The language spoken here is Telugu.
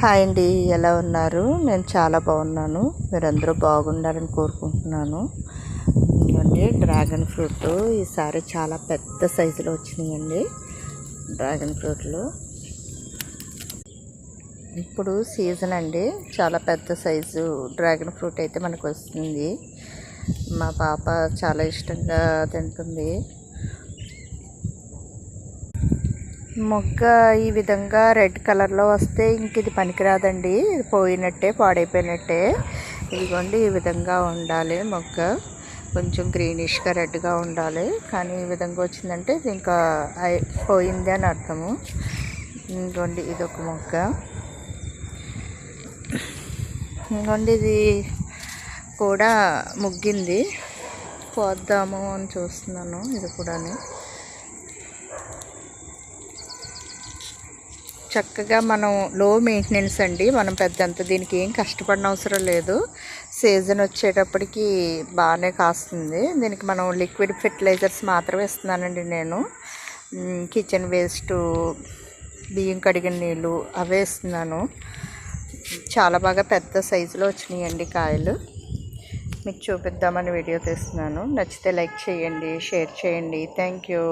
హాయ్ అండి, ఎలా ఉన్నారు? నేను చాలా బాగున్నాను. మీరందరూ బాగుండాలని కోరుకుంటున్నాను. ఇదిగోండి డ్రాగన్ ఫ్రూట్ ఈసారి చాలా పెద్ద సైజులో వచ్చినాయండి. డ్రాగన్ ఫ్రూట్లు ఇప్పుడు సీజన్ అండి. చాలా పెద్ద సైజు డ్రాగన్ ఫ్రూట్ అయితే మనకు వస్తుంది. మా పాప చాలా ఇష్టంగా తింటుంది. మొగ్గ ఈ విధంగా రెడ్ కలర్లో వస్తే ఇంక ఇది పనికిరాదండి, ఇది పోయినట్టే, పాడైపోయినట్టే. ఇదిగోండి ఈ విధంగా ఉండాలి మొగ్గ, కొంచెం గ్రీనిష్గా రెడ్గా ఉండాలి. కానీ ఈ విధంగా వచ్చిందంటే ఇది ఇంకా పోయింది అని అర్థము. ఇదిగోండి ఇది ఒక మొగ్గ. ఇదిగోండి ఇది కూడా ముగ్గింది, పోద్దాము అని చూస్తున్నాను. ఇది కూడా చక్కగా మనం లో మెయింటెనెన్స్ అండి. మనం పెద్దంత దీనికి ఏం కష్టపడిన అవసరం లేదు. సీజన్ వచ్చేటప్పటికి బాగానే కాస్తుంది. దీనికి మనం లిక్విడ్ ఫెర్టిలైజర్స్ మాత్రమే ఇస్తున్నానండి నేను. కిచెన్ వేస్ట్, బియ్యం కడిగిన నీళ్ళు అవే ఇస్తున్నాను. చాలా బాగా పెద్ద సైజులో వచ్చినాయండి కాయలు. మీకు చూపిద్దామని వీడియో తీస్తున్నాను. నచ్చితే లైక్ చేయండి, షేర్ చేయండి. Thank you.